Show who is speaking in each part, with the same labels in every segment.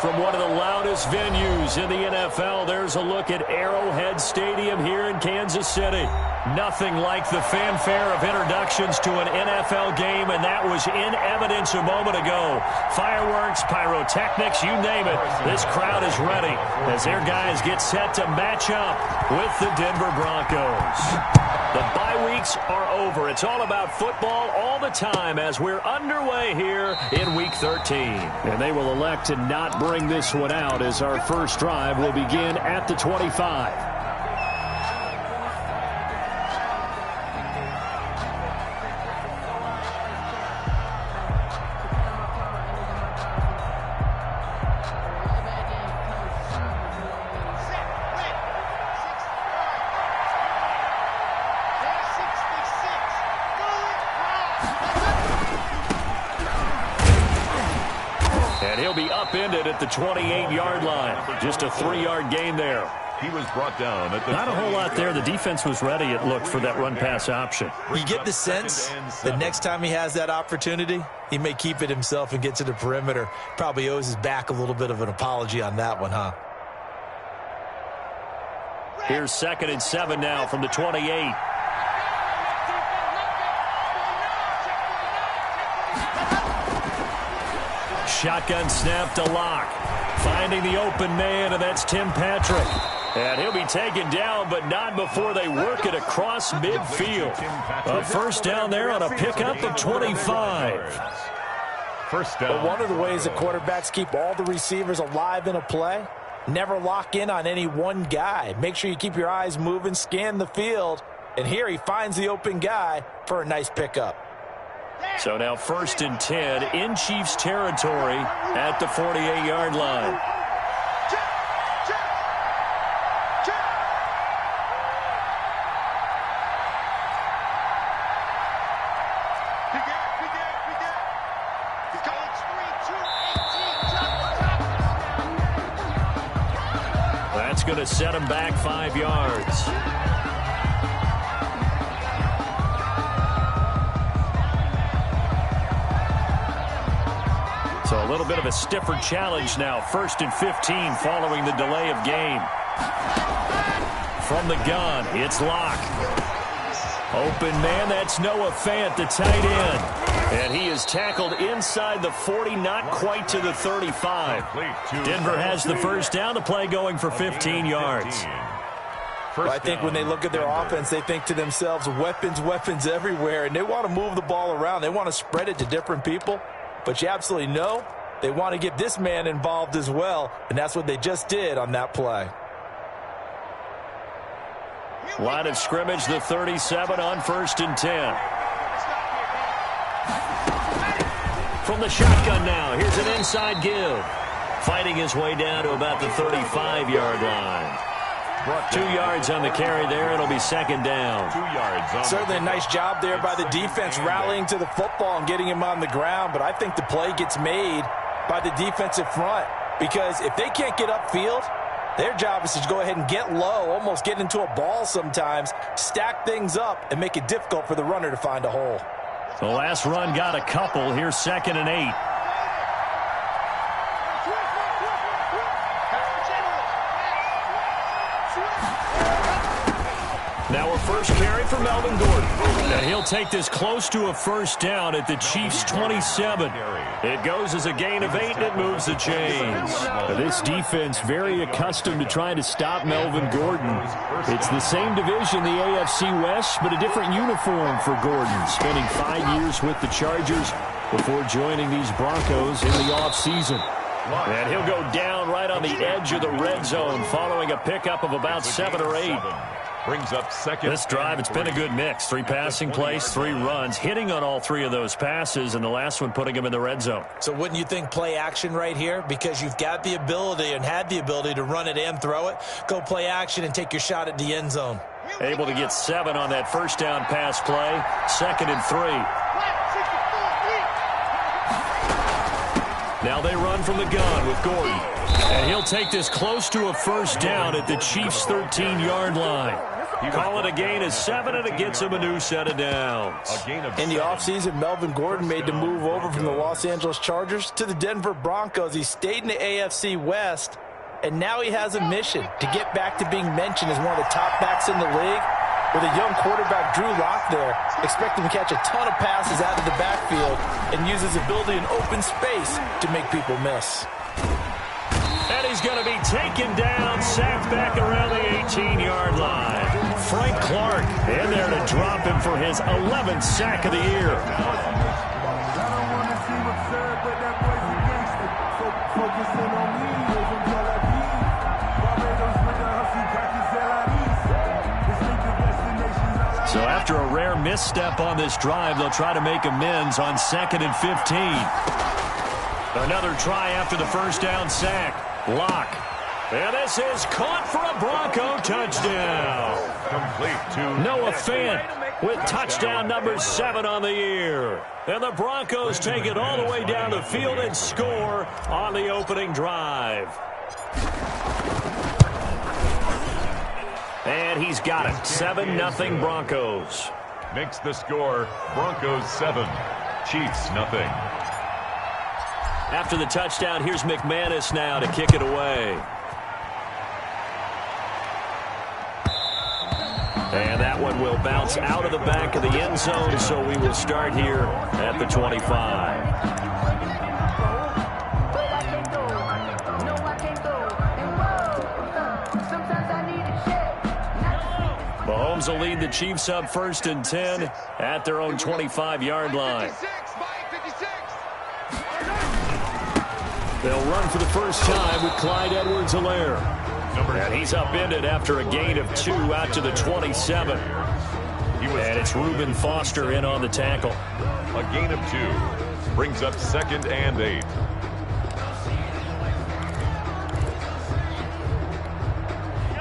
Speaker 1: From one of the loudest venues in the NFL, there's a look at Arrowhead Stadium here in Kansas City. Nothing like the fanfare of introductions to an NFL game, and that was in evidence a moment ago. Fireworks, pyrotechnics, you name it. This crowd is ready as their guys get set to match up with the Denver Broncos. The bye weeks are over. It's all about football all the time as we're underway here in Week 13. And they will elect to not bring this one out as our first drive will begin at the 25. And he'll be upended at the 28-yard line. Just a 3-yard gain there.
Speaker 2: He was brought down at the
Speaker 1: Not a whole lot there. The defense was ready, it looked, for that run-pass option.
Speaker 3: You get the sense that next time he has that opportunity, he may keep it himself and get to the perimeter. Probably owes his back a little bit of an apology on that one, huh?
Speaker 1: Here's 2nd and 7 now from the 28. Shotgun snap to Locke. Finding the open man, and that's Tim Patrick. And he'll be taken down, but not before they work it across midfield. A first down there on a pickup of 25.
Speaker 2: first down.
Speaker 3: But one of the ways that quarterbacks keep all the receivers alive in a play, never lock in on any one guy. Make sure you keep your eyes moving, scan the field. And here he finds the open guy for a nice pickup.
Speaker 1: So now 1st and 10 in Chiefs territory at the 48-yard line. That's going to set him back 5 yards. So a little bit of a stiffer challenge now. 1st and 15 following the delay of game. From the gun, it's Locke. Open man, that's Noah Fant, the tight end. And he is tackled inside the 40, not quite to the 35. Denver has the first down. The play going for 15 yards.
Speaker 3: Well, I think when they look at their offense, they think to themselves, weapons, weapons everywhere. And they want to move the ball around. They want to spread it to different people. But you absolutely know they want to get this man involved as well. And that's what they just did on that play.
Speaker 1: Line of scrimmage, the 37 on 1st and 10. From the shotgun now, here's an inside give. Fighting his way down to about the 35-yard line. 2 yards on the carry there. It'll be 2nd down.
Speaker 2: 2 yards.
Speaker 3: Certainly a nice job there by the defense rallying to the football and getting him on the ground. But I think the play gets made by the defensive front. Because if they can't get upfield, their job is to go ahead and get low, almost get into a ball sometimes, stack things up, and make it difficult for the runner to find a hole.
Speaker 1: The last run got a couple. Here's 2nd and 8. Now a first carry for Melvin Gordon. And he'll take this close to a first down at the Chiefs' 27. It goes as a gain of 8, and it moves the chains. This defense very accustomed to trying to stop Melvin Gordon. It's the same division, the AFC West, but a different uniform for Gordon, spending 5 years with the Chargers before joining these Broncos in the offseason. And he'll go down right on the edge of the red zone following a pickup of about 7 or 8.
Speaker 2: Brings up 2nd.
Speaker 1: This drive, it's been a good mix. 3 passing plays, 3 runs, hitting on all 3 of those passes, and the last one putting him in the red zone.
Speaker 3: So wouldn't you think play action right here? Because you've got the ability and had the ability to run it and throw it. Go play action and take your shot at the end zone.
Speaker 1: Able to get 7 on that first down pass play. 2nd and 3. Now they run from the gun with Gordon. And he'll take this close to a first down at the Chiefs' 13-yard line. Call it a gain of 7, and it gets him a new set of downs.
Speaker 3: In the offseason, Melvin Gordon made the move over from the Los Angeles Chargers to the Denver Broncos. He stayed in the AFC West, and now he has a mission to get back to being mentioned as one of the top backs in the league. With a young quarterback, Drew Lock, there, expect him to catch a ton of passes out of the backfield and use his ability in open space to make people miss.
Speaker 1: And he's going to be taken down, sacked back around the 18-yard line. Frank Clark in there to drop him for his 11th sack of the year. So after a rare misstep on this drive, they'll try to make amends on 2nd and 15. Another try after the first down sack. Lock. And this is caught for a Bronco touchdown.
Speaker 2: Complete to
Speaker 1: Noah Fant with touchdown number 7 on the year. And the Broncos take it all the way down the field and score on the opening drive. And he's got it. 7-0 Broncos.
Speaker 2: makes the score Broncos 7, Chiefs nothing.
Speaker 1: After the touchdown, here's McManus now to kick it away. And that one will bounce out of the back of the end zone, so we will start here at the 25. Mahomes will lead the Chiefs up 1st and 10 at their own 25-yard line. They'll run for the first time with Clyde Edwards-Helaire. And he's upended after a gain of 2 out to the 27. And it's Reuben Foster in on the tackle.
Speaker 2: A gain of 2 brings up 2nd and 8.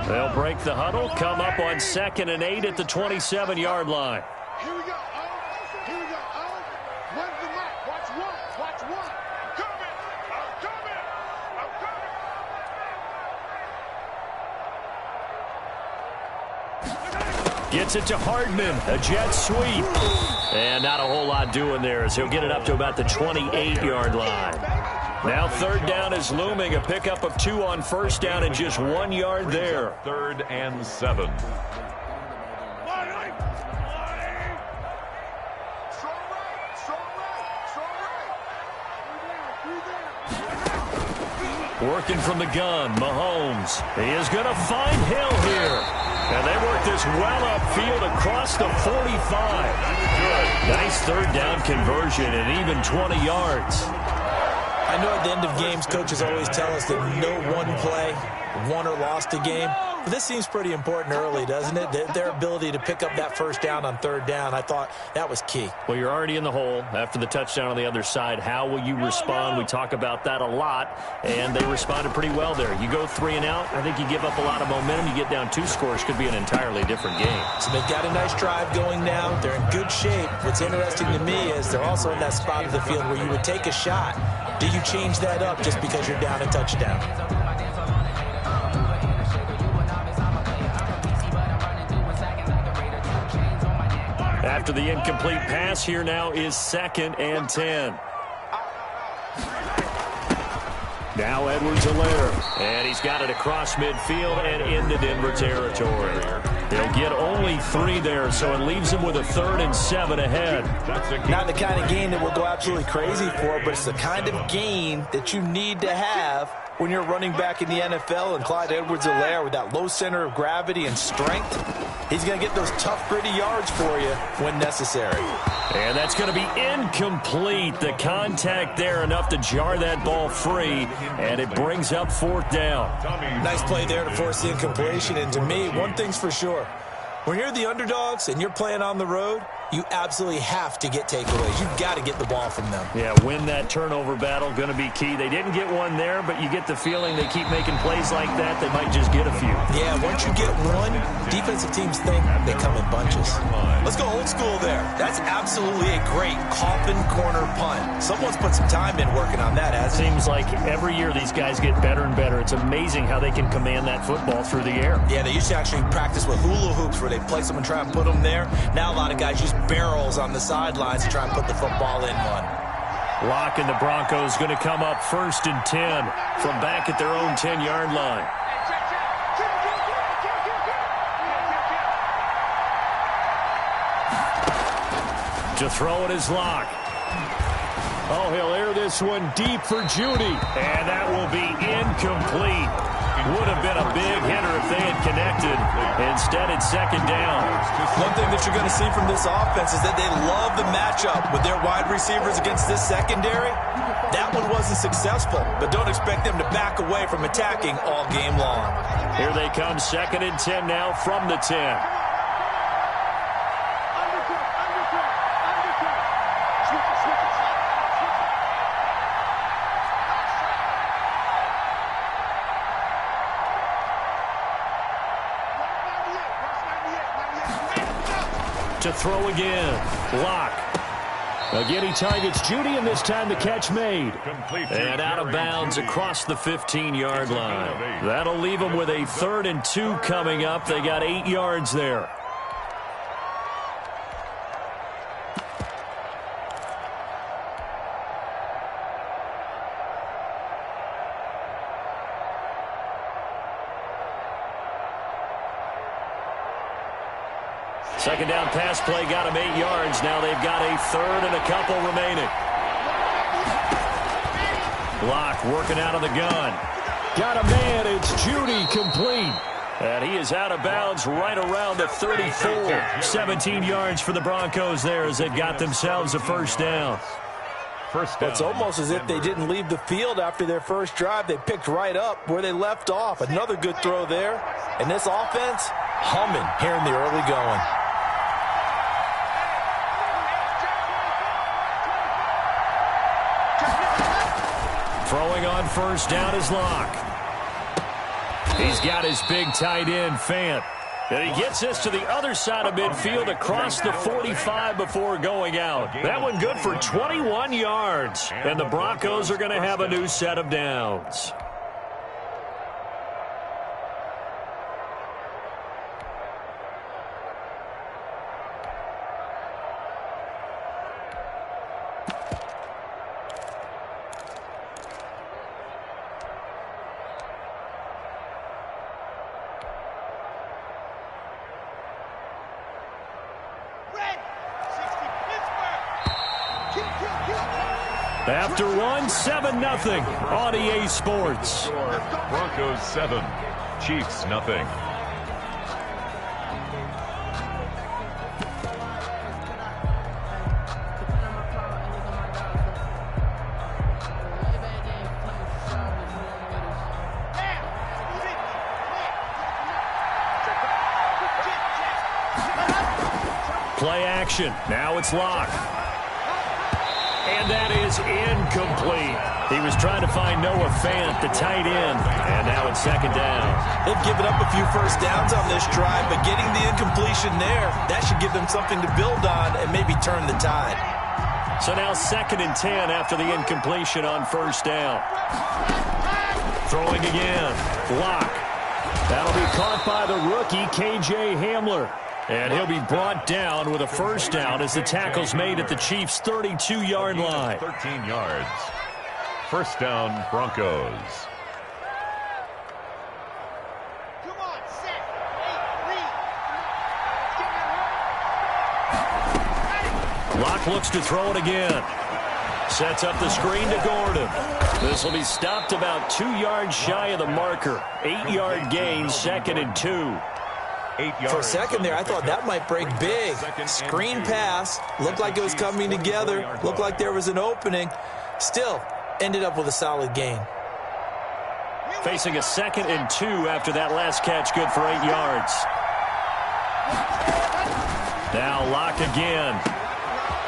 Speaker 1: They'll break the huddle, come up on 2nd and 8 at the 27-yard line.
Speaker 4: Here we go. Here we go. When's the mark? Watch one. Watch one. Coming. I'm coming. I'm coming.
Speaker 1: Gets it to Hardman, a jet sweep. And not a whole lot doing there as he'll get it up to about the 28-yard line. Now 3rd down is looming, a pickup of 2 on 1st down and just 1 yard there.
Speaker 2: 3rd and 7.
Speaker 1: Working from the gun, Mahomes. He is going to find Hill here. And they work this well upfield across the 45. Good. Nice 3rd down conversion and even 20 yards.
Speaker 3: I know at the end of games, coaches always tell us that no one play won or lost a game. But this seems pretty important early, doesn't it? Their ability to pick up that 1st down on 3rd down, I thought that was key.
Speaker 1: Well, you're already in the hole after the touchdown on the other side. How will you respond? We talk about that a lot, and they responded pretty well there. You go 3 and out, I think you give up a lot of momentum. You get down 2 scores, could be an entirely different game.
Speaker 3: So they've got a nice drive going now. They're in good shape. What's interesting to me is they're also in that spot of the field where you would take a shot. Do you change that up just because you're down a touchdown?
Speaker 1: After the incomplete pass, here now is 2nd and 10. Now Edwards-Helaire, and he's got it across midfield and into Denver territory. They'll get only 3 there, so it leaves them with a 3rd and 7 ahead.
Speaker 3: Not the kind of gain that we'll go absolutely crazy for, but it's the kind of gain that you need to have when you're running back in the NFL. And Clyde Edwards-Helaire, with that low center of gravity and strength, he's going to get those tough, gritty yards for you when necessary.
Speaker 1: And that's going to be incomplete. The contact there enough to jar that ball free, and it brings up 4th down.
Speaker 3: Nice play there to force the incompletion. And to me, one thing's for sure. When you're the underdogs and you're playing on the road, you absolutely have to get takeaways. You've got to get the ball from them.
Speaker 1: Yeah, win that turnover battle, going to be key. They didn't get one there, but you get the feeling they keep making plays like that, they might just get a few.
Speaker 3: Yeah, once you get one, defensive teams think they come in bunches. Let's go old school there. That's absolutely a great coffin corner punt. Someone's put some time in working on that, hasn't it?
Speaker 1: Seems like every year these guys get better and better. It's amazing how they can command that football through the air.
Speaker 3: Yeah, they used to actually practice with hula hoops where they place them and try and put them there. Now a lot of guys use barrels on the sidelines to try and put the football in one.
Speaker 1: Locke and the Broncos going to come up 1st and 10 from back at their own 10-yard line. To throw it is Locke. Oh, he'll air this one deep for Judy. And that will be incomplete. Would have been a big hitter if they had connected. Instead, it's 2nd down.
Speaker 3: One thing that you're going to see from this offense is that they love the matchup with their wide receivers against this secondary. That one wasn't successful, but don't expect them to back away from attacking all game long.
Speaker 1: Here they come, 2nd and 10 now from the 10. To throw again, Locke. Again, he targets Judy, and this time the catch made. And out of bounds across the 15-yard line. That'll leave them with a 3rd and 2 coming up. They got 8 yards there. Second down pass play got them 8 yards. Now they've got a 3rd and a couple remaining. Locke working out of the gun. Got a man. It's Judy complete. And he is out of bounds right around the 34. 17 yards for the Broncos there as they've got themselves a 1st down.
Speaker 3: It's almost as if they didn't leave the field after their first drive. They picked right up where they left off. Another good throw there. And this offense humming here in the early going.
Speaker 1: Throwing on 1st down is Locke. He's got his big tight end, Fant. And he gets this to the other side of midfield across the 45 before going out. That one good for 21 yards. And the Broncos are going to have a new set of downs. After one, 7-0 on EA Sports.
Speaker 2: Broncos 7, Chiefs nothing.
Speaker 1: Play action. Now it's Locke. And that is incomplete. He was trying to find Noah Fant, the tight end. And now it's 2nd down.
Speaker 3: They've given up a few first downs on this drive, but getting the incompletion there, that should give them something to build on and maybe turn the tide.
Speaker 1: So now 2nd and 10 after the incompletion on 1st down. Throwing again. Locke. That'll be caught by the rookie, K.J. Hamler. And he'll be brought down with a 1st down as the tackle's made at the Chiefs' 32-yard line.
Speaker 2: 13 yards. 1st down, Broncos.
Speaker 4: Come on, set. 8, 3.
Speaker 1: Locke looks to throw it again. Sets up the screen to Gordon. This will be stopped about 2 yards shy of the marker. 8-yard gain, 2nd and 2.
Speaker 3: For a second there, I thought that might break big. Screen pass. Looked like it was coming together. Looked like there was an opening. Still, ended up with a solid gain.
Speaker 1: Facing a 2nd and 2 after that last catch, good for 8 yards. Now Locke again.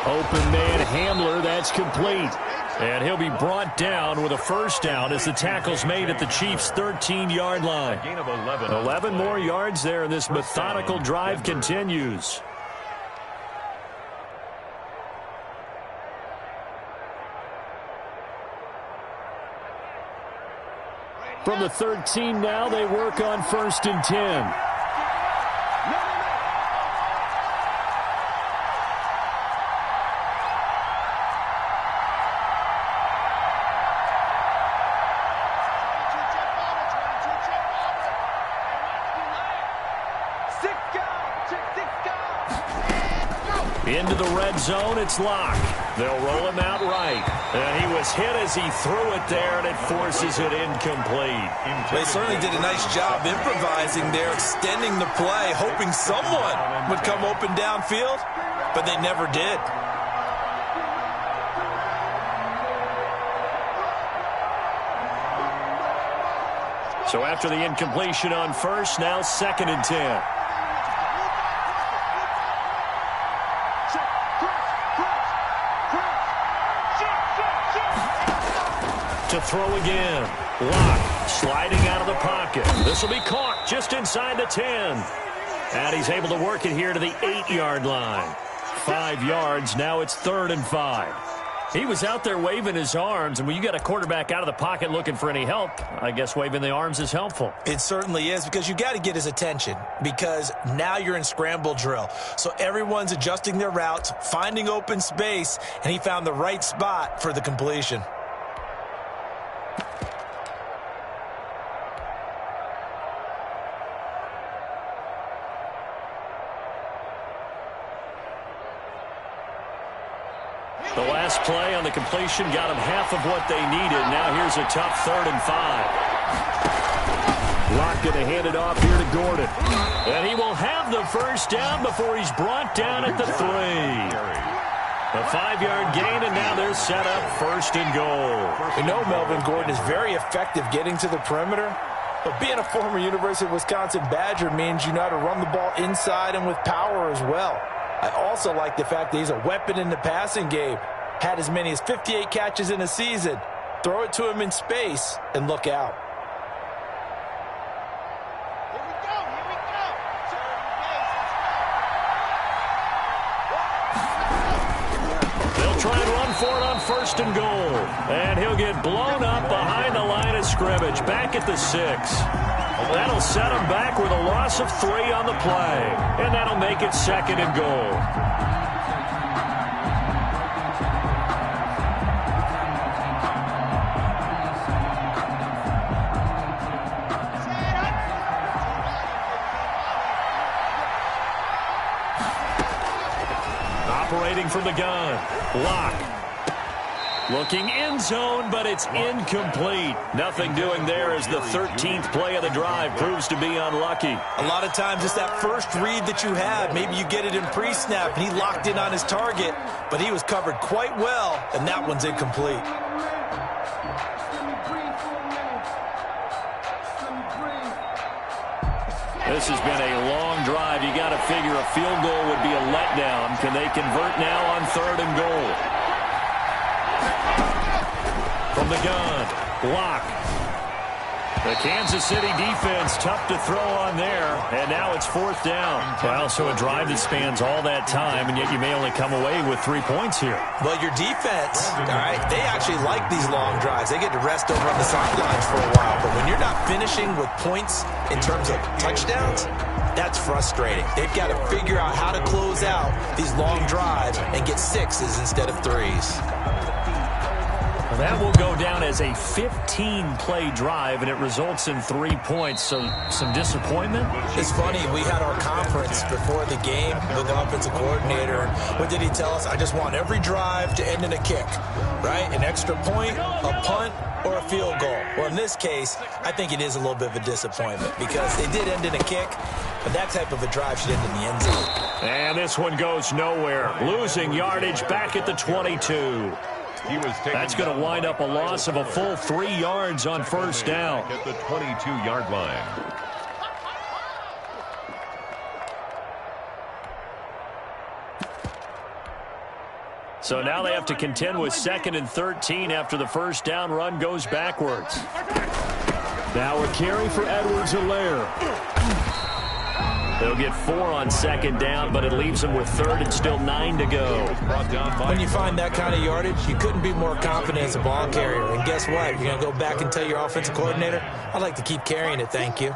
Speaker 1: Open man handler, that's complete. And he'll be brought down with a first down as the tackle's made at the Chiefs' 13-yard line.
Speaker 2: A gain of 11.
Speaker 1: 11 more yards there, and this methodical drive continues. From the 13 now, they work on 1st and 10. Into the red zone, it's Locke. They'll roll him out right. And he was hit as he threw it there, and it forces it incomplete.
Speaker 3: They certainly did a nice job improvising there, extending the play, hoping someone would come open downfield, but they never did.
Speaker 1: So after the incompletion on 1st, now 2nd and 10. To throw again. Locke sliding out of the pocket. This will be caught just inside the 10. And he's able to work it here to the 8-yard line. 5 yards. Now it's 3rd and 5. He was out there waving his arms, and when you got a quarterback out of the pocket looking for any help, I guess waving the arms is helpful.
Speaker 3: It certainly is, because you got to get his attention, because now you're in scramble drill. So everyone's adjusting their routes, finding open space, and he found the right spot for the completion.
Speaker 1: The last play on the completion got them half of what they needed. Now here's a tough 3rd and 5. Locke going to hand it off here to Gordon. And he will have the first down before he's brought down at the 3. A 5-yard gain, and now they're set up 1st and goal.
Speaker 3: We know Melvin Gordon is very effective getting to the perimeter, but being a former University of Wisconsin Badger means you know how to run the ball inside and with power as well. I also like the fact that he's a weapon in the passing game. Had as many as 58 catches in a season. Throw it to him in space and look out.
Speaker 4: Here we go.
Speaker 1: They'll try and run for it on 1st and goal. And he'll get blown up behind the line of scrimmage. Back at the 6. That'll set him back with a loss of 3 on the play. And that'll make it 2nd and goal. Operating from the gun. Locke. Looking end zone, but it's incomplete. Nothing doing there as the 13th play of the drive proves to be unlucky.
Speaker 3: A lot of times it's that first read that you have. Maybe you get it in pre-snap, and he locked in on his target, but he was covered quite well, and that one's incomplete.
Speaker 1: This has been a long drive. You got to figure a field goal would be a letdown. Can they convert now on 3rd and goal? From the gun, Locke. The Kansas City defense tough to throw on there, and now it's 4th down. Well, so a drive that spans all that time, and yet you may only come away with 3 points here.
Speaker 3: Well, your defense, all right, they actually like these long drives. They get to rest over on the sidelines for a while, but when you're not finishing with points in terms of touchdowns, that's frustrating. They've got to figure out how to close out these long drives and get 6s instead of 3s.
Speaker 1: That will go down as a 15-play drive, and it results in 3 points. So some disappointment?
Speaker 3: It's funny. We had our conference before the game with the offensive coordinator. What did he tell us? I just want every drive to end in a kick, right? An extra point, a punt, or a field goal. Well, in this case, I think it is a little bit of a disappointment because they did end in a kick, but that type of a drive should end in the end zone.
Speaker 1: And this one goes nowhere. Losing yardage back at the 22. That's going to wind up a loss of a full 3 yards on 1st down.
Speaker 2: At the 22-yard line.
Speaker 1: So now they have to contend with 2nd and 13 after the first down run goes backwards. Now a carry for Edwards-Helaire. They'll get 4 on 2nd down, but it leaves them with 3rd and still 9 to go.
Speaker 3: When you find that kind of yardage, you couldn't be more confident as a ball carrier. And guess what? You're going to go back and tell your offensive coordinator, I'd like to keep carrying it, thank you.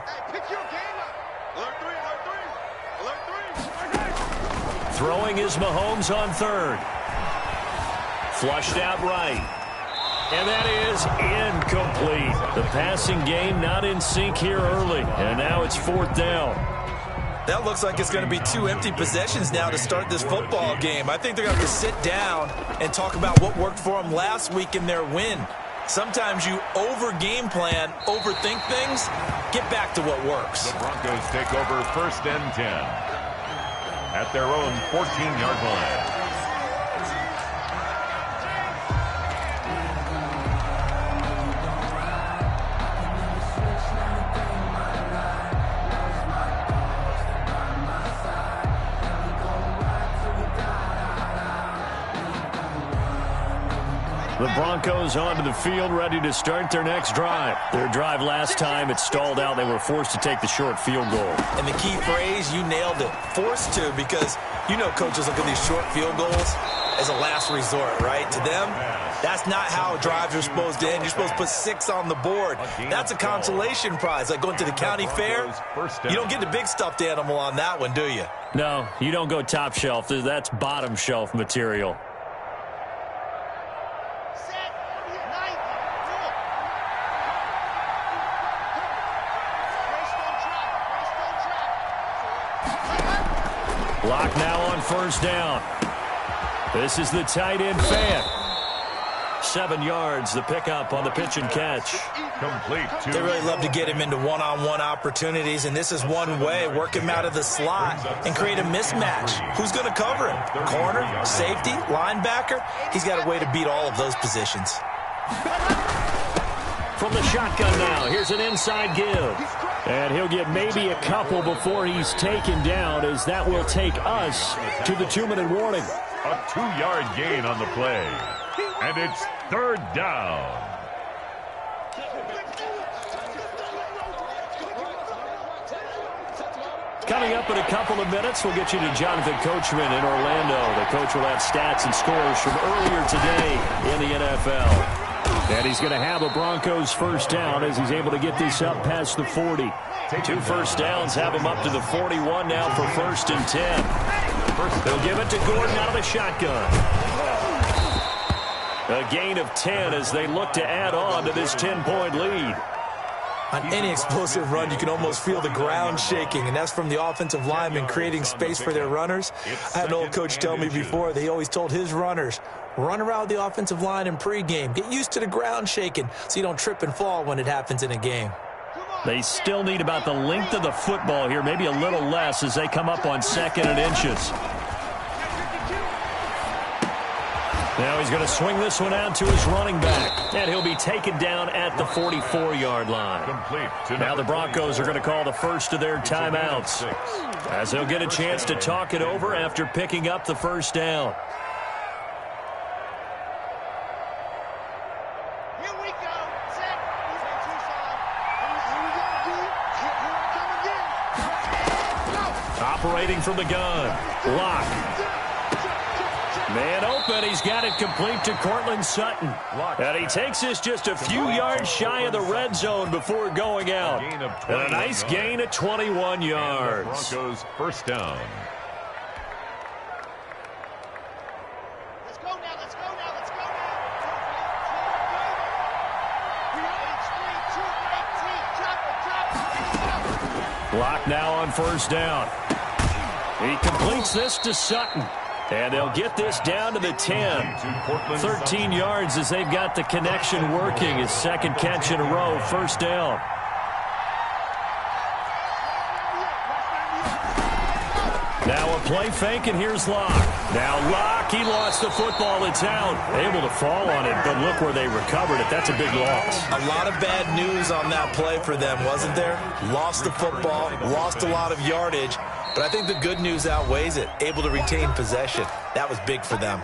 Speaker 1: Throwing is Mahomes on 3rd. Flushed out right. And that is incomplete. The passing game not in sync here early. And now it's 4th down.
Speaker 3: That looks like it's going to be 2 empty possessions now to start this football game. I think they're going to have to sit down and talk about what worked for them last week in their win. Sometimes you over-game plan, overthink things, get back to what works.
Speaker 2: The Broncos take over 1st and 10 at their own 14-yard line.
Speaker 1: The Broncos onto the field, ready to start their next drive. Their drive last time, it stalled out. They were forced to take the short field goal.
Speaker 3: And the key phrase, you nailed it, forced to, because you know coaches look at these short field goals as a last resort, right? To them, that's not how drives are supposed to end. You're supposed to put 6 on the board. That's a consolation prize, like going to the county fair. You don't get the big stuffed animal on that one, do you?
Speaker 1: No, you don't go top shelf. That's bottom shelf material. Clock now on 1st down. This is the tight end Fant. 7 yards, the pickup on the pitch and catch.
Speaker 2: Complete.
Speaker 3: They really love to get him into one-on-one opportunities, and this is one way. Work him out of the slot and create a mismatch. Who's going to cover him? Corner, safety, linebacker? He's got a way to beat all of those positions.
Speaker 1: From the shotgun now, here's an inside give. And he'll get maybe a couple before he's taken down, as that will take us to the 2-minute warning.
Speaker 2: A 2-yard gain on the play. And it's 3rd down.
Speaker 1: Coming up in a couple of minutes, we'll get you to Jonathan Coachman in Orlando. The coach will have stats and scores from earlier today in the NFL. And he's going to have a Broncos 1st down as he's able to get this up past the 40. 2 first downs have him up to the 41 now for 1st and 10. They'll give it to Gordon out of the shotgun. A gain of 10 as they look to add on to this 10-point lead.
Speaker 3: On any explosive run, you can almost feel the ground shaking, and that's from the offensive linemen creating space for their runners. I had an old coach tell me before, they always told his runners, run around the offensive line in pregame. Get used to the ground shaking so you don't trip and fall when it happens in a game.
Speaker 1: They still need about the length of the football here, maybe a little less as they come up on 2nd and inches. Now he's going to swing this one out to his running back, and he'll be taken down at the 44-yard line. Now the Broncos are going to call the first of their timeouts, as they'll get a chance to talk it over after picking up the 1st down.
Speaker 4: Here we go. Set.
Speaker 1: Operating from the gun. Lock. Man open, he's got it complete to Cortland Sutton. And he takes this just a few yards shy of the red zone before going out. And a nice gain of 21 yards.
Speaker 2: Broncos 1st down.
Speaker 4: Let's go now, let's go now, let's go now.
Speaker 1: Block now on 1st down. He completes this to Sutton. And they'll get this down to the 10. 13 yards as they've got the connection working. His 2nd catch in a row, 1st down. Now a play fake, and here's Locke. Now Locke, he lost the football. It's out. Able to fall on it, but look where they recovered it. That's a big loss.
Speaker 3: A lot of bad news on that play for them, wasn't there? Lost the football, lost a lot of yardage. But I think the good news outweighs it. Able to retain possession. That was big for them.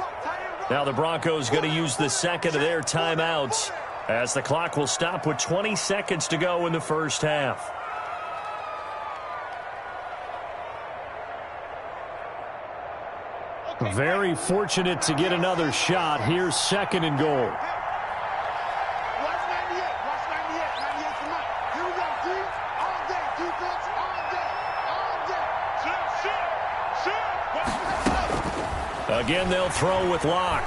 Speaker 1: Now the Broncos going to use the second of their timeouts as the clock will stop with 20 seconds to go in the first half. Very fortunate to get another shot. Here's second and goal.
Speaker 4: Watch 98. Watch 98. 98 to Mike. Here we go. D. All day. Defense. All day. All day. Shit.
Speaker 1: Again, they'll throw with Locke.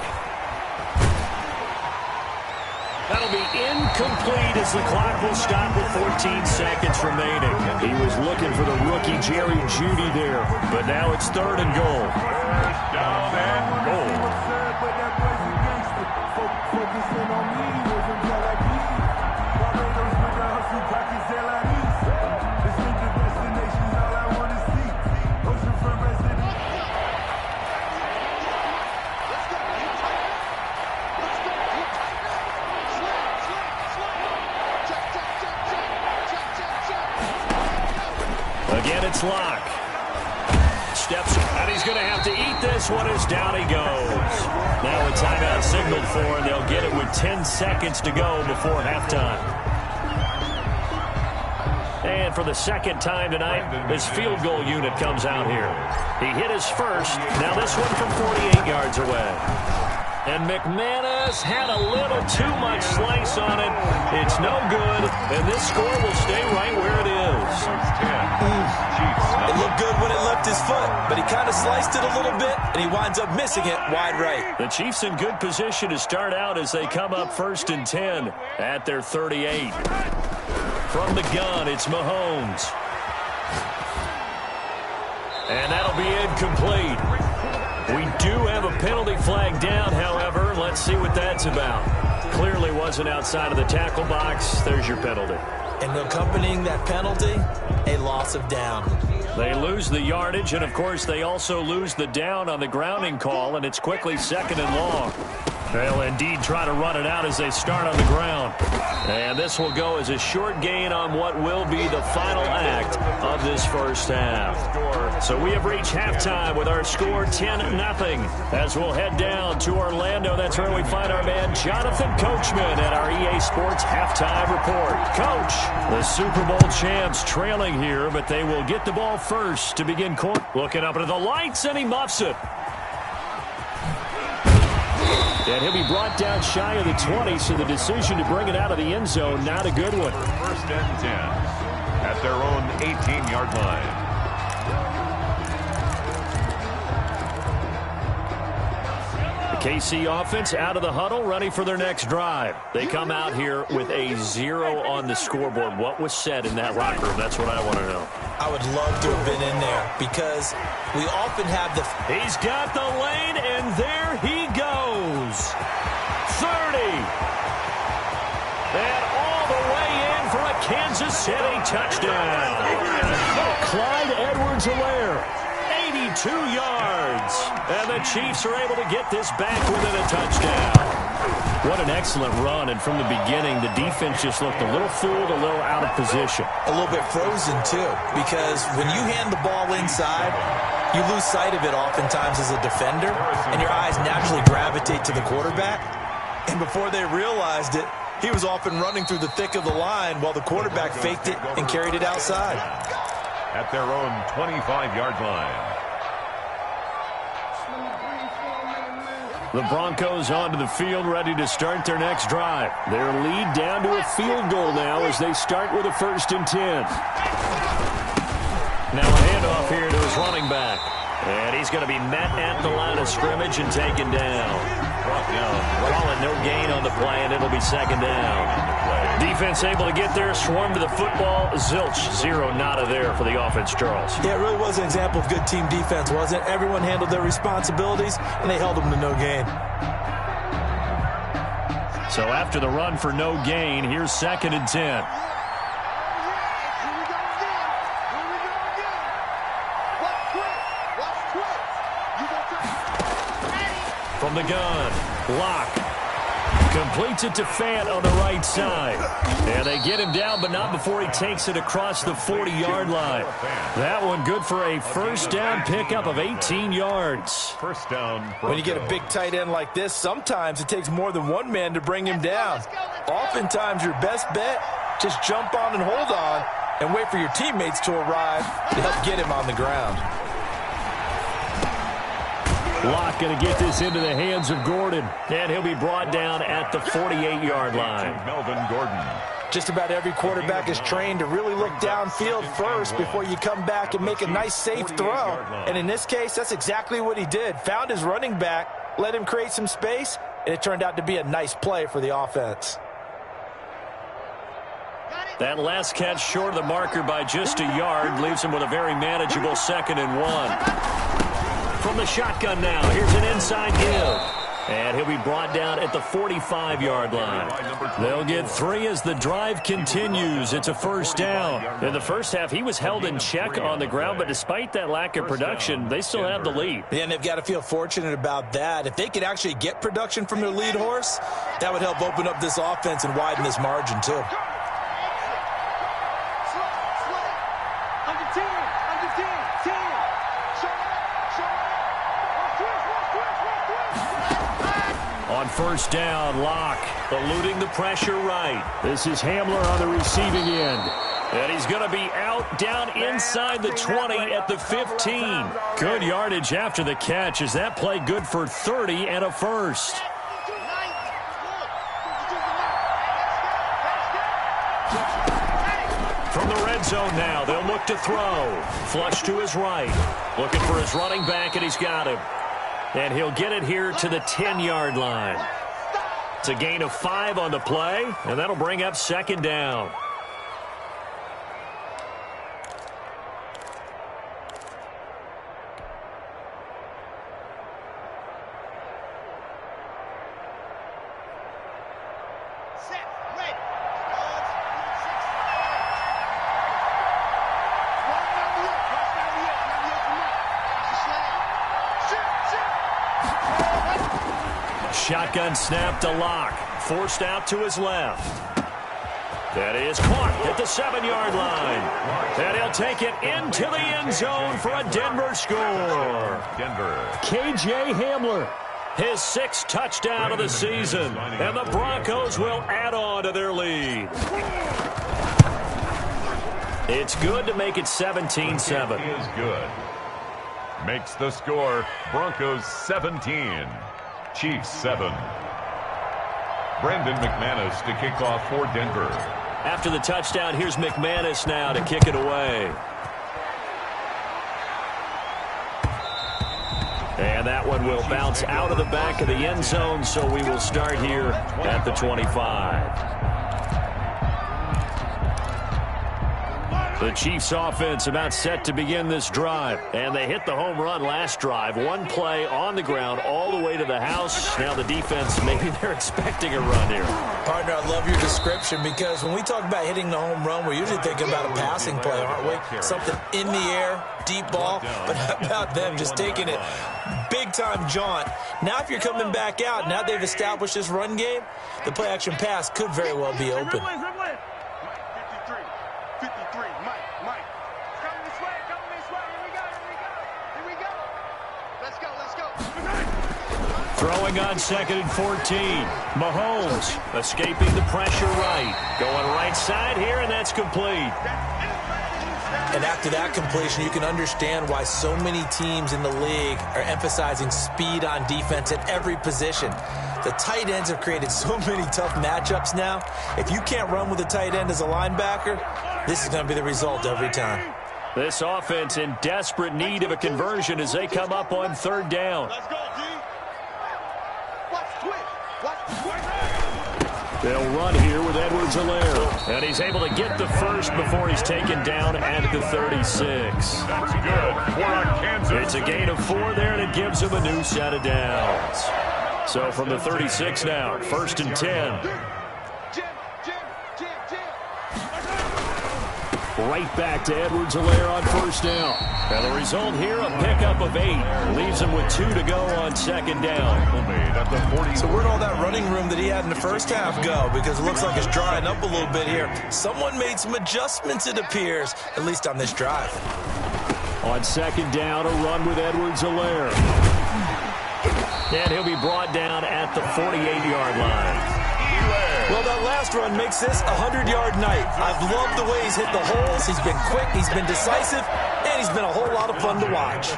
Speaker 1: That'll be incomplete as the clock will stop with 14 seconds remaining. He was looking for the rookie Jerry Jeudy there, but now it's third and goal.
Speaker 2: First down and goal.
Speaker 1: Again, it's Locke. Steps, and he's going to have to eat this one as down he goes. Now a timeout signaled for, and they'll get it with 10 seconds to go before halftime. And for the second time tonight, his field goal unit comes out here. He hit his first. Now this one from 48 yards away. And McManus had a little too much slice on it. It's no good, and this score will stay right where it is.
Speaker 3: It looked good when it left his foot, but he kind of sliced it a little bit, and he winds up missing it wide right.
Speaker 1: The Chiefs in good position to start out as they come up first and 10 at their 38. From the gun, it's Mahomes. And that'll be incomplete. We do have a penalty flag down, however. Let's see what that's about. Clearly wasn't outside of the tackle box. There's your penalty.
Speaker 3: And accompanying that penalty, a loss of down.
Speaker 1: They lose the yardage, and, of course, they also lose the down on the grounding call, and it's quickly second and long. They'll indeed try to run it out as they start on the ground. And this will go as a short gain on what will be the final act of this first half. So we have reached halftime with our score 10-0 as we'll head down to Orlando. That's where we find our man Jonathan Coachman at our EA Sports Halftime Report. Coach, the Super Bowl champs trailing here, but they will get the ball first to begin court. Looking up into the lights, and he muffs it. And he'll be brought down shy of the 20, so the decision to bring it out of the end zone, not a good one.
Speaker 2: First and 10 at their own 18-yard line.
Speaker 1: The KC offense out of the huddle, ready for their next drive. They come out here with a 0 on the scoreboard. What was said in that locker room? That's what I want to know.
Speaker 3: I would love to have been in there because we often have the...
Speaker 1: He's got the lane, and there he goes. 30. And all the way in for a Kansas City touchdown. Clyde Edwards-Helaire, 82 yards. And the Chiefs are able to get this back within a touchdown. What an excellent run, and from the beginning, the defense just looked a little fooled, a little out of position.
Speaker 3: A little bit frozen, too, because when you hand the ball inside, you lose sight of it oftentimes as a defender, and your eyes naturally gravitate to the quarterback. And before they realized it, he was off and running through the thick of the line while the quarterback faked it and carried it outside.
Speaker 2: At their own 25-yard line.
Speaker 1: The Broncos onto the field, ready to start their next drive. Their lead down to a field goal now as they start with a first and 10. Now a handoff here to his running back. And he's going to be met at the line of scrimmage and taken down. Calling no gain on the play, and it'll be second down. Defense able to get there, swarm to the football. Zilch, 0 nada there for the offense, Charles.
Speaker 3: Yeah, it really was an example of good team defense, wasn't it? Everyone handled their responsibilities, and they held them to no gain.
Speaker 1: So after the run for no gain, here's second and 10. From the gun, Locke Completes it to Fant on the right side. And they get him down, but not before he takes it across the 40-yard line. That one good for a first down pickup of 18 yards.
Speaker 2: First down.
Speaker 3: When you get a big tight end like this, sometimes it takes more than one man to bring him down. Oftentimes, your best bet, just jump on and hold on and wait for your teammates to arrive to help get him on the ground.
Speaker 1: Locke going to get this into the hands of Gordon, and he'll be brought down at the 48-yard line.
Speaker 2: Melvin Gordon.
Speaker 3: Just about every quarterback is trained to really look downfield first before you come back and make a nice, safe throw. And in this case, that's exactly what he did. Found his running back, let him create some space, and it turned out to be a nice play for the offense.
Speaker 1: That last catch short of the marker by just a yard leaves him with a very manageable 2nd and 1. From the shotgun now, here's an inside give. And he'll be brought down at the 45-yard line. They'll get 3 as the drive continues. It's a first down. In the first half, he was held in check on the ground, but despite that lack of production, they still have the lead.
Speaker 3: Yeah, and they've got to feel fortunate about that. If they could actually get production from their lead horse, that would help open up this offense and widen this margin, too.
Speaker 1: On first down, Locke eluding the pressure right. This is Hamler on the receiving end. And he's going to be out down inside the 20 at the 15. Good yardage after the catch. Is that play good for 30 and a first? From the red zone now, they'll look to throw. Flush to his right. Looking for his running back, and he's got him. And he'll get it here to the 10-yard line. It's a gain of 5 on the play, and that'll bring up 2nd down. Shotgun snap to Locke. Forced out to his left. That is caught at the 7-yard line. And he'll take it into the end zone for a Denver score. K.J. Hamler, his 6th touchdown of the season. And the Broncos will add on to their lead. It's good to make it 17-7.
Speaker 2: Is good. Makes the score Broncos 17. Chiefs 7. Brandon McManus to kick off for Denver.
Speaker 1: After the touchdown, here's McManus now to kick it away. And that one will bounce out of the back of the end zone, so we will start here at the 25. The Chiefs offense about set to begin this drive. And they hit the home run last drive. One play on the ground all the way to the house. Now the defense, maybe they're expecting a run here.
Speaker 3: Partner, I love your description because when we talk about hitting the home run, we're usually thinking about a passing play, aren't we? Something in the air, deep ball. But how about them just taking it big-time jaunt? Now if you're coming back out, now they've established this run game, the play-action pass could very well be open.
Speaker 1: Throwing on 2nd and 14. Mahomes escaping the pressure right. Going right side here, and that's complete.
Speaker 3: And after that completion, you can understand why so many teams in the league are emphasizing speed on defense at every position. The tight ends have created so many tough matchups now. If you can't run with a tight end as a linebacker, this is going to be the result every time.
Speaker 1: This offense in desperate need of a conversion as they come up on 3rd down. They'll run here with Edwards-Helaire. And he's able to get the first before he's taken down at the 36.
Speaker 2: That's good for Kansas.
Speaker 1: It's a gain of 4 there, and it gives him a new set of downs. So from the 36 now, 1st and 10. Right back to Edwards-Helaire on first down. And the result here, a pickup of 8. Leaves him with 2 to go on second down.
Speaker 3: So where'd all that running room that he had in the first half go? Because it looks like it's drying up a little bit here. Someone made some adjustments, it appears, at least on this drive.
Speaker 1: On second down, a run with Edwards-Helaire. And he'll be brought down at the 48-yard line.
Speaker 3: Well, that last run makes this a 100-yard night. I've loved the way he's hit the holes. He's been quick, he's been decisive, and he's been a whole lot of fun to watch.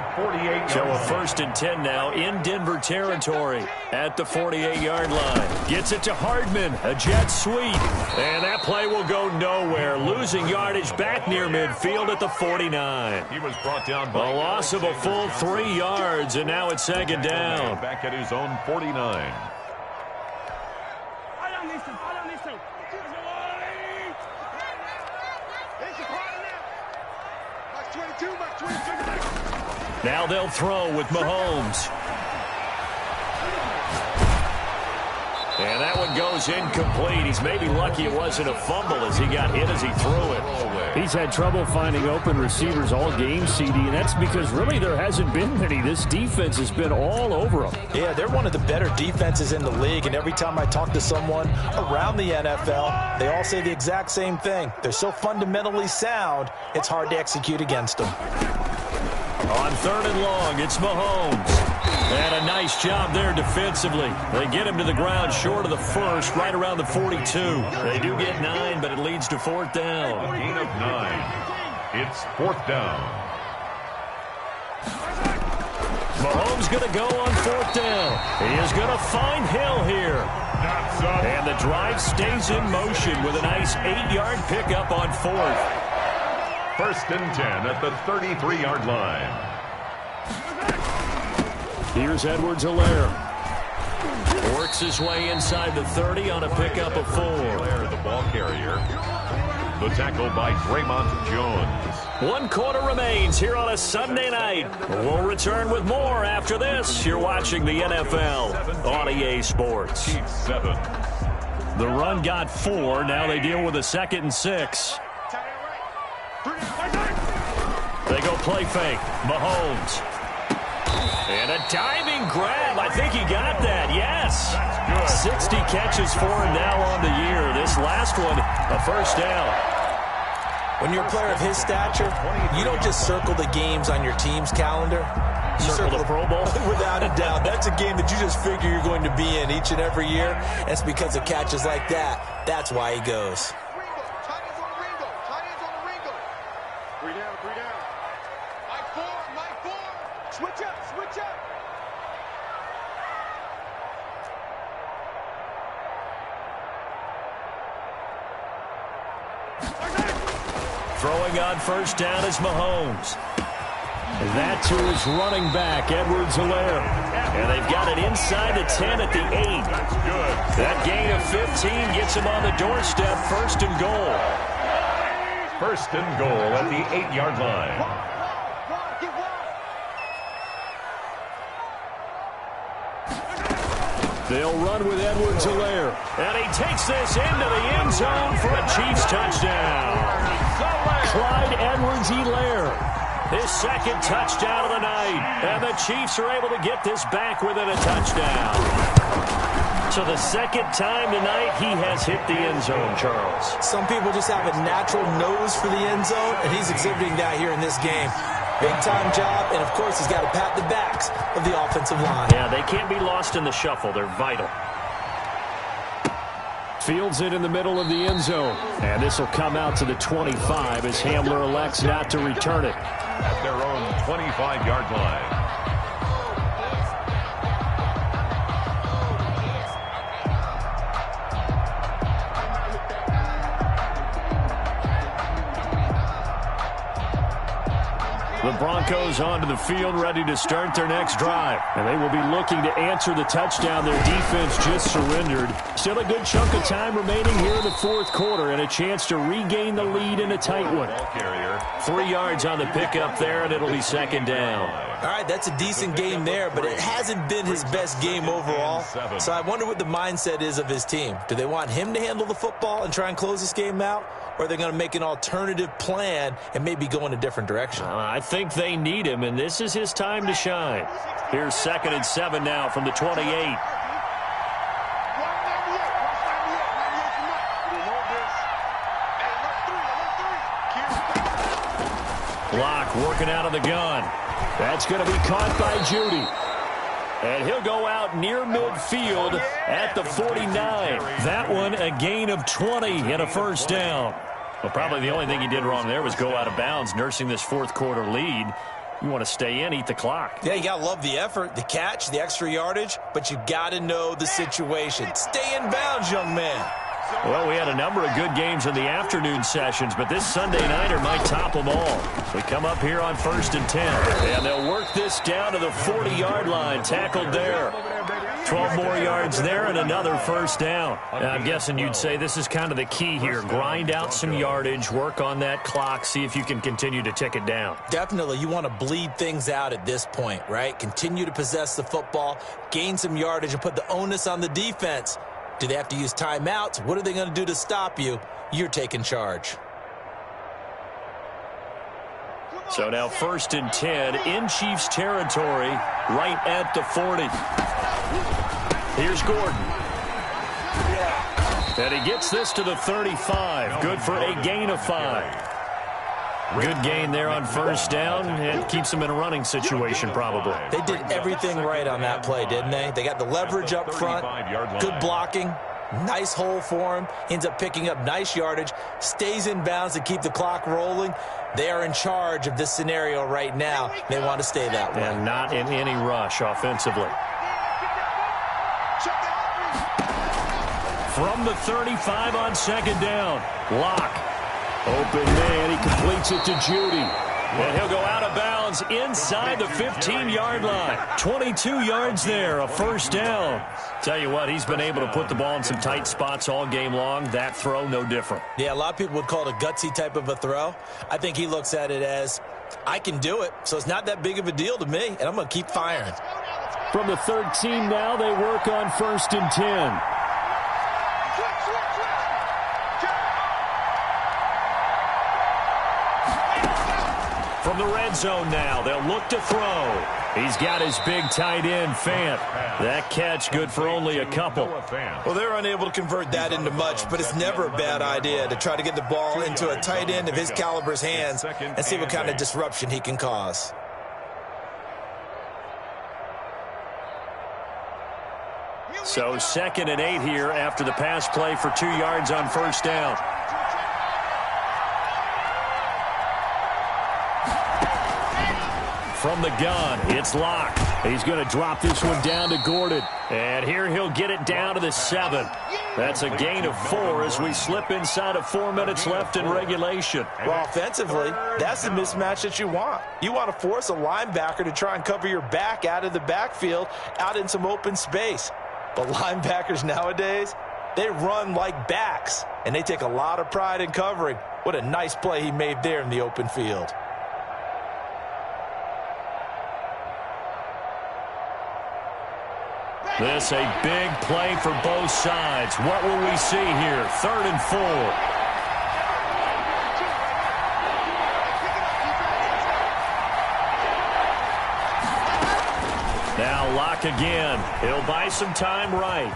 Speaker 1: So a 1st and 10 now in Denver territory at the 48-yard line. Gets it to Hardman, a jet sweep. And that play will go nowhere. Losing yardage back near midfield at the 49.
Speaker 2: He was brought down
Speaker 1: by a loss of a full 3 yards, and now it's second down.
Speaker 2: Back at his own 49.
Speaker 1: Now they'll throw with Mahomes. And that one goes incomplete. He's maybe lucky it wasn't a fumble as he got hit as he threw it.
Speaker 5: He's had trouble finding open receivers all game, CD, and that's because really there hasn't been many. This defense has been all over them.
Speaker 3: Yeah, they're one of the better defenses in the league, and every time I talk to someone around the NFL, they all say the exact same thing. They're so fundamentally sound, it's hard to execute against them.
Speaker 1: On 3rd and long, it's Mahomes. And a nice job there defensively. They get him to the ground short of the first, right around the 42. They do get 9, but it leads to 4th down.
Speaker 2: A gain of 9. It's 4th down.
Speaker 1: Mahomes going to go on 4th down. He is going to find Hill here. And the drive stays in motion with a nice 8-yard pickup on 4th.
Speaker 2: 1st and 10 at the 33-yard line.
Speaker 1: Here's Edwards-Helaire. Works his way inside the 30 on a pickup of 4.
Speaker 2: The ball carrier. The tackle by Draymond Jones.
Speaker 1: 1 quarter remains here on a Sunday night. We'll return with more after this. You're watching the NFL on EA Sports.
Speaker 2: Chiefs 7.
Speaker 1: The run got 4. Now they deal with a 2nd and 6. They go play fake. Mahomes. And a diving grab. I think he got that. Yes. 60 catches for him now on the year. This last one, a 1st down.
Speaker 3: When you're a player of his stature, you don't just circle the games on your team's calendar. You circle
Speaker 1: the Pro Bowl?
Speaker 3: Without a doubt. That's a game that you just figure you're going to be in each and every year. And it's because of catches like that. That's why he goes.
Speaker 4: Switch up, switch up.
Speaker 1: Throwing on 1st down is Mahomes. That to his running back, Edwards-Helaire. And they've got it inside the 10 at the 8.
Speaker 2: That's good.
Speaker 1: That gain of 15 gets him on the doorstep, 1st and goal.
Speaker 2: 1st and goal at the 8-yard line.
Speaker 1: They'll run with Edwards-Helaire. And he takes this into the end zone for a Chiefs touchdown. Clyde Edwards-Helaire, his 2nd touchdown of the night. And the Chiefs are able to get this back within a touchdown. So the 2nd time tonight he has hit the end zone, Charles.
Speaker 3: Some people just have a natural nose for the end zone, and he's exhibiting that here in this game. Big-time job, and of course he's got to pat the backs of the offensive line.
Speaker 1: Yeah, they can't be lost in the shuffle. They're vital. Fields it in the middle of the end zone. And this will come out to the 25 as Hamler elects not to return it.
Speaker 2: At their own 25-yard line.
Speaker 1: The Broncos onto the field, ready to start their next drive. And they will be looking to answer the touchdown their defense just surrendered. Still a good chunk of time remaining here in the 4th quarter and a chance to regain the lead in a tight one. 3 yards on the pickup there, and it'll be 2nd down.
Speaker 3: All right, that's a decent game there, but it hasn't been his best game overall. So I wonder what the mindset is of his team. Do they want him to handle the football and try and close this game out? Or are they going to make an alternative plan and maybe go in a different direction?
Speaker 1: I think they need him, and this is his time to shine. Here's 2nd and 7 now from the 28. Block working out of the gun. That's going to be caught by Judy. And he'll go out near midfield at the 49. That one a gain of 20 and a first down. Well, probably the only thing he did wrong there was go out of bounds, nursing this fourth quarter lead. You want to stay in, eat the clock.
Speaker 3: Yeah, you got to love the effort, the catch, the extra yardage, but you got to know the situation. Stay in bounds, young man.
Speaker 1: Well, we had a number of good games in the afternoon sessions, but this Sunday nighter might top them all. We come up here on 1st and 10, and they'll work this down to the 40-yard line, tackled there. 12 more yards there and another first down. Now, I'm guessing you'd say this is kind of the key here. Grind out some yardage, work on that clock, see if you can continue to tick it down.
Speaker 3: Definitely. You want to bleed things out at this point, right? Continue to possess the football, gain some yardage, and put the onus on the defense. Do they have to use timeouts? What are they going to do to stop you? You're taking charge.
Speaker 1: So now 1st and 10 in Chiefs territory, right at the 40. Here's Gordon. And he gets this to the 35. Good for a gain of 5. Good gain there on first down, and keeps them in a running situation probably.
Speaker 3: They did everything right on that play, didn't they? They got the leverage up front, good blocking, nice hole for him, ends up picking up nice yardage, stays in bounds to keep the clock rolling. They are in charge of this scenario right now. They want to stay that way.
Speaker 1: And not in any rush offensively. From the 35 on 2nd down, Locke. Open man, he completes it to Judy. And he'll go out of bounds inside the 15-yard line. 22 yards there, a first down. Tell you what, he's been able to put the ball in some tight spots all game long. That throw, no different.
Speaker 3: Yeah, a lot of people would call it a gutsy type of a throw. I think he looks at it as, I can do it, so it's not that big of a deal to me, and I'm going to keep firing.
Speaker 5: From the 13 now, they work on 1st and 10.
Speaker 1: From the red zone now, they'll look to throw. He's got his big tight end, Fant. That catch good for only a couple.
Speaker 3: Well, they're unable to convert that into much, but it's never a bad idea to try to get the ball into a tight end of his caliber's hands and see what kind of disruption he can cause.
Speaker 1: So 2nd and 8 here after the pass play for 2 yards on first down. From the gun, it's Locke. He's going to drop this one down to Gordon. And here he'll get it down to the 7. That's a gain of 4 as we slip inside of 4 minutes left in regulation.
Speaker 3: Well, offensively, that's the mismatch that you want. You want to force a linebacker to try and cover your back out of the backfield, out in some open space. But linebackers nowadays, they run like backs, and they take a lot of pride in covering. What a nice play he made there in the open field.
Speaker 1: This a big play for both sides. What will we see here? 3rd and 4. Now Locke again. He'll buy some time right.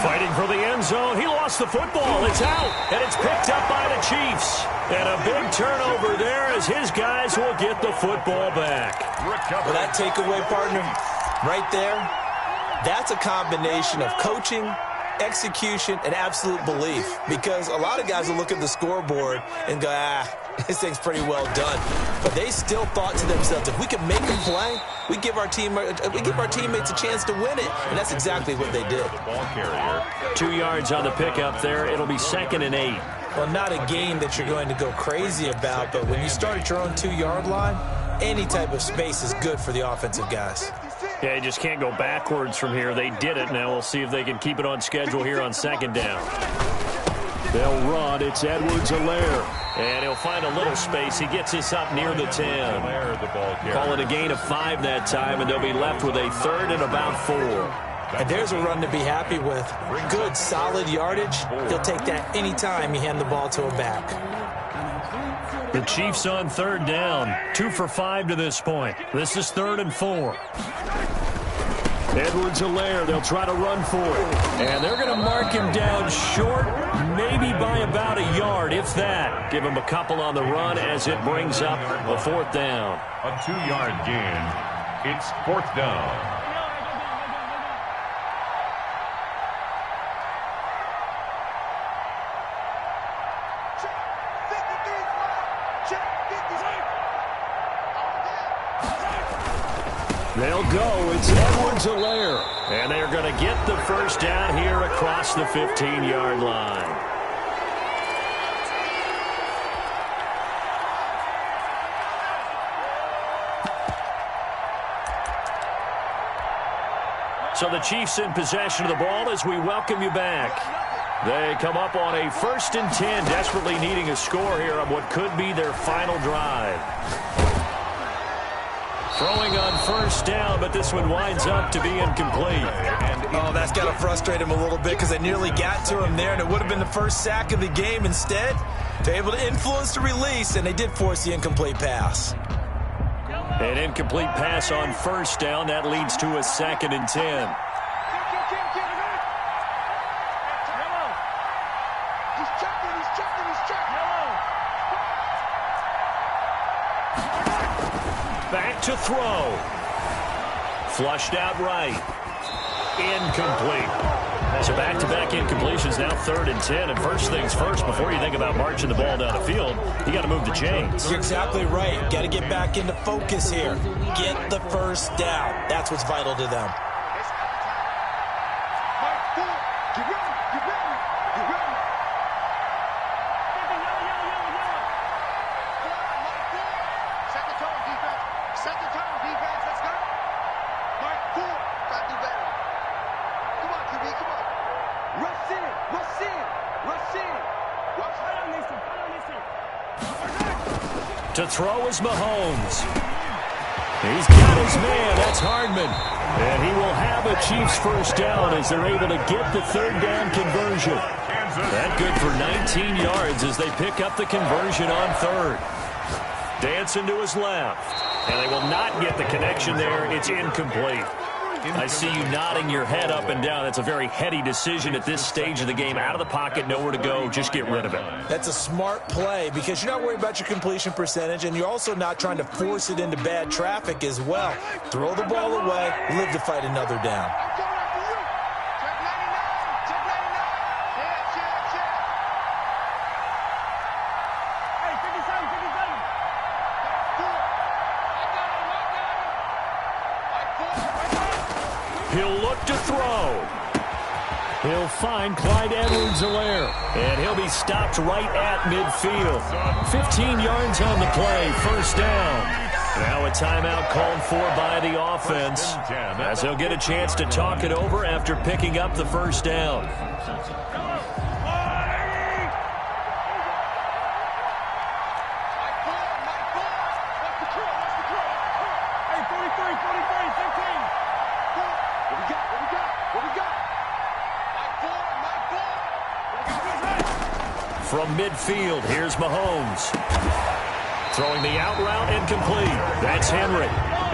Speaker 1: Fighting for the end zone. He lost the football. It's out, and it's picked up by the Chiefs. And a big turnover there as his guys will get the football back.
Speaker 3: Well, that takeaway, partner, right there, that's a combination of coaching, execution, and absolute belief. Because a lot of guys will look at the scoreboard and go, this thing's pretty well done. But they still thought to themselves, if we can make a play, we give our teammates a chance to win it. And that's exactly what they did.
Speaker 1: 2 yards on the pickup there. It'll be 2nd and 8.
Speaker 3: Well, not a game that you're going to go crazy about, but when you start at your own 2-yard line, any type of space is good for the offensive guys.
Speaker 1: Yeah, you just can't go backwards from here. They did it. Now we'll see if they can keep it on schedule here on 2nd down. They'll run. It's Edwards-Helaire. And he'll find a little space. He gets us up near the 10. Call it a gain of 5 that time, and they'll be left with a 3rd and about 4.
Speaker 3: And there's a run to be happy with. Good, solid yardage. He'll take that any time you hand the ball to him back.
Speaker 1: The Chiefs on 3rd down. 2 for 5 to this point. This is 3rd and 4. Edwards-Helaire, they'll try to run for it. And they're going to mark him down short, maybe by about a yard, if that. Give him a couple on the run as it brings up a 4th down.
Speaker 2: A 2-yard gain. It's 4th down.
Speaker 1: They'll go. It's Edwards-Helaire. And they're going to get the first down here across the 15-yard line. So the Chiefs in possession of the ball as we welcome you back. They come up on a 1st and 10, desperately needing a score here on what could be their final drive. Throwing on 1st down, but this one winds up to be incomplete.
Speaker 3: Oh, that's got to frustrate him a little bit because they nearly got to him there, and it would have been the first sack of the game. Instead, they're able to influence the release, and they did force the incomplete pass.
Speaker 1: An incomplete pass on 1st down. That leads to a 2nd and 10. Back to throw. Flushed out right. Incomplete. So back-to-back incompletions, now 3rd and 10. And first things first, before you think about marching the ball down the field, you got to move the chains.
Speaker 3: You're exactly right. Got to get back into focus here. Get the first down. That's what's vital to them.
Speaker 1: To throw is Mahomes. He's got his man. That's Hardman. And he will have a Chiefs first down as they're able to get the 3rd down conversion. That good for 19 yards as they pick up the conversion on 3rd. Dancing to his left. And they will not get the connection there. It's incomplete. I see you nodding your head up and down. That's a very heady decision at this stage of the game. Out of the pocket, nowhere to go. Just get rid of it.
Speaker 3: That's a smart play because you're not worried about your completion percentage, and you're also not trying to force it into bad traffic as well. Throw the ball away, live to fight another down.
Speaker 1: He'll look to throw. He'll find Clyde Edwards-Helaire. And he'll be stopped right at midfield. 15 yards on the play. First down. Now a timeout called for by the offense as they'll get a chance to talk it over after picking up the first down. From midfield, here's Mahomes. Throwing the out route incomplete. That's Henry.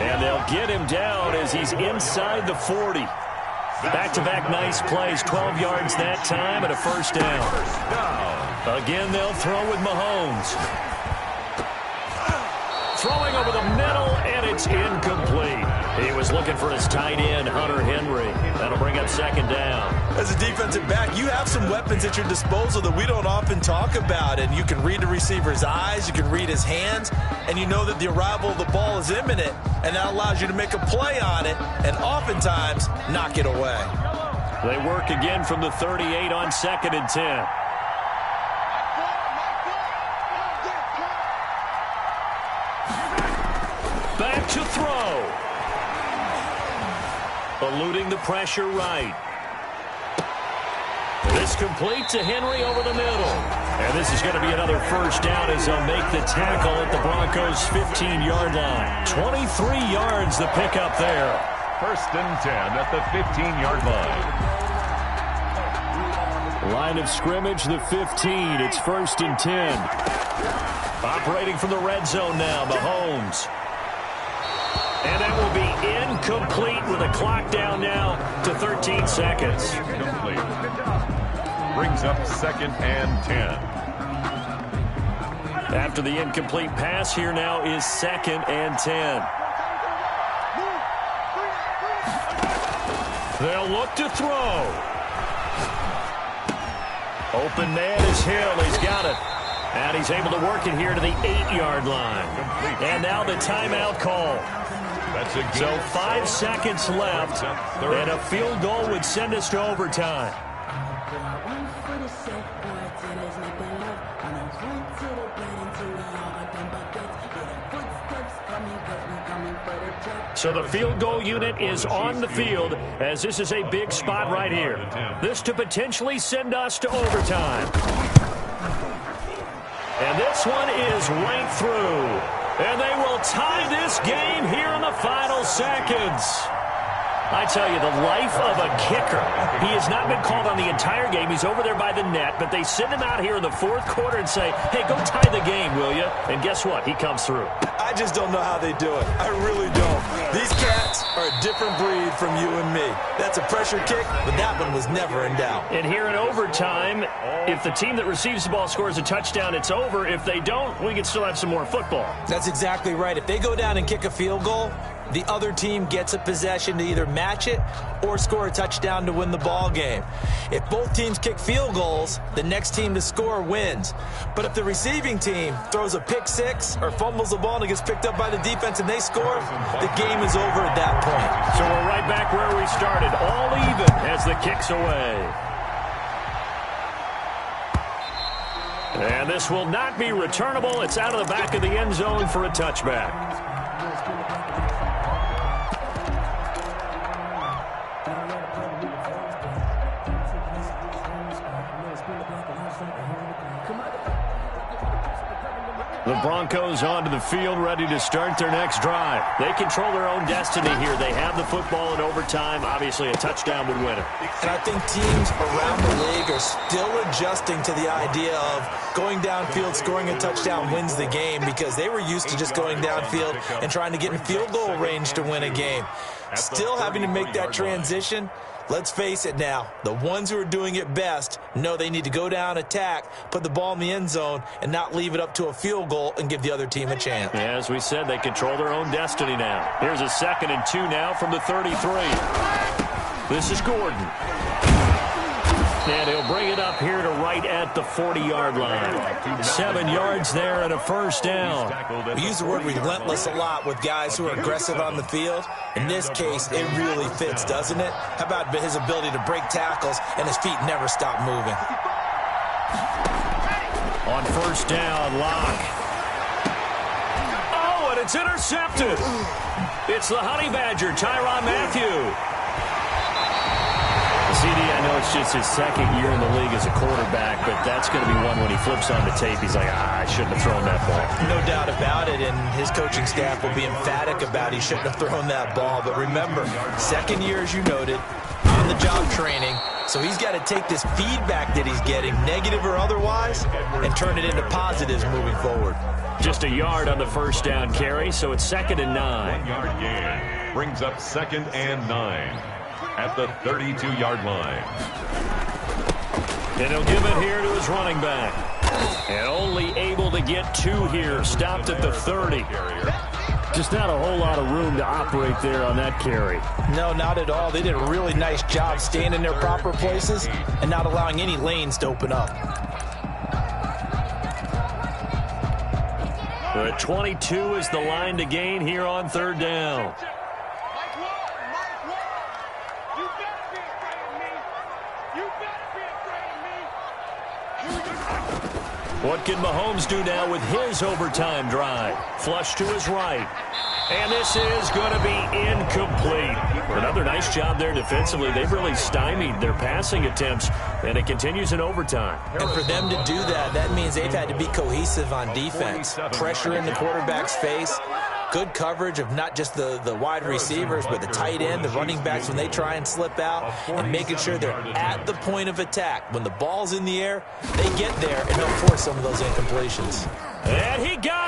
Speaker 1: And they'll get him down as he's inside the 40. Back-to-back nice plays, 12 yards that time and a first down. Again, they'll throw with Mahomes. Throwing over the middle, and it's incomplete. He was looking for his tight end, Hunter Henry. That'll bring up second down.
Speaker 3: As a defensive back, you have some weapons at your disposal that we don't often talk about. And you can read the receiver's eyes, you can read his hands, and you know that the arrival of the ball is imminent. And that allows you to make a play on it and oftentimes knock it away.
Speaker 1: They work again from the 38 on 2nd and 10. Back to throw. Eluding the pressure right. is complete to Henry over the middle. And this is going to be another first down as they'll make the tackle at the Broncos' 15-yard line. 23 yards the pickup there.
Speaker 2: First and 10 at the 15-yard line.
Speaker 5: Line of scrimmage, the 15. It's first and 10.
Speaker 1: Operating from the red zone now, Mahomes. And that will be incomplete with a clock down now to 13 seconds.
Speaker 2: Complete. Brings up second and 10.
Speaker 1: After the incomplete pass, here now is second and 10. They'll look to throw. Open man is Hill. He's got it. And he's able to work it here to the 8-yard line. And now the timeout call. So 5 seconds left, and a field goal would send us to overtime. So the field goal unit is on the field as this is a big spot right here. This to potentially send us to overtime. And this one is right through. And they will tie this game here in the final seconds. I tell you, the life of a kicker. He has not been called on the entire game. He's over there by the net, but they send him out here in the fourth quarter and say, hey, go tie the game, will you? And guess what? He comes through.
Speaker 3: I just don't know how they do it. I really don't. These cats are a different breed from you and me. That's a pressure kick, but that one was never in doubt.
Speaker 1: And here in overtime, if the team that receives the ball scores a touchdown, it's over. If they don't, we can still have some more football.
Speaker 3: That's exactly right. If they go down and kick a field goal, the other team gets a possession to either match it or score a touchdown to win the ball game. If both teams kick field goals, the next team to score wins. But if the receiving team throws a pick six or fumbles the ball and it gets picked up by the defense and they score, the game is over at that point.
Speaker 1: So we're right back where we started, all even as the kick's away. And this will not be returnable. It's out of the back of the end zone for a touchback. The Broncos onto the field, ready to start their next drive. They control their own destiny here. They have the football in overtime. Obviously, a touchdown would win it.
Speaker 3: And I think teams around the league are still adjusting to the idea of going downfield, scoring a touchdown wins the game, because they were used to just going downfield and trying to get in field goal range to win a game. Still having to make that transition. Let's face it now, the ones who are doing it best know they need to go down, attack, put the ball in the end zone, and not leave it up to a field goal and give the other team a chance.
Speaker 1: Yeah, as we said, they control their own destiny now. Here's a 2nd and 2 now from the 33. This is Gordon. And he'll bring it up here to right at the 40-yard line. 7 yards there and a first down.
Speaker 3: We use the word relentless a lot with guys who are aggressive on the field. In this case, it really fits, doesn't it? How about his ability to break tackles and his feet never stop moving?
Speaker 1: On first down, Locke. Oh, and it's intercepted. It's the Honey Badger, Tyrann Mathieu. CD, I know it's just his 2nd year in the league as a quarterback, but that's going to be one when he flips on the tape. He's like, I shouldn't have thrown that ball.
Speaker 3: No doubt about it, and his coaching staff will be emphatic about he shouldn't have thrown that ball. But remember, 2nd year, as you noted, on-the-job training, so he's got to take this feedback that he's getting, negative or otherwise, and turn it into positives moving forward.
Speaker 1: Just a yard on the first down carry, so it's 2nd and 9.
Speaker 2: 1-yard gain brings up 2nd and 9. At the 32-yard line.
Speaker 1: And he'll give it here to his running back. And only able to get 2 here. Stopped at the 30.
Speaker 5: Just not a whole lot of room to operate there on that carry.
Speaker 3: No, not at all. They did a really nice job staying in their proper places and not allowing any lanes to open up.
Speaker 1: But 22 is the line to gain here on 3rd down. What can Mahomes do now with his overtime drive? Flush to his right. And this is going to be incomplete. Another nice job there defensively. They've really stymied their passing attempts, and it continues in overtime.
Speaker 3: And for them to do that, that means they've had to be cohesive on defense. Pressure in the quarterback's face. Good coverage of not just the wide receivers, but the tight end, the running backs when they try and slip out, and making sure they're at the point of attack. When the ball's in the air, they get there, and they'll force some of those incompletions.
Speaker 1: And he got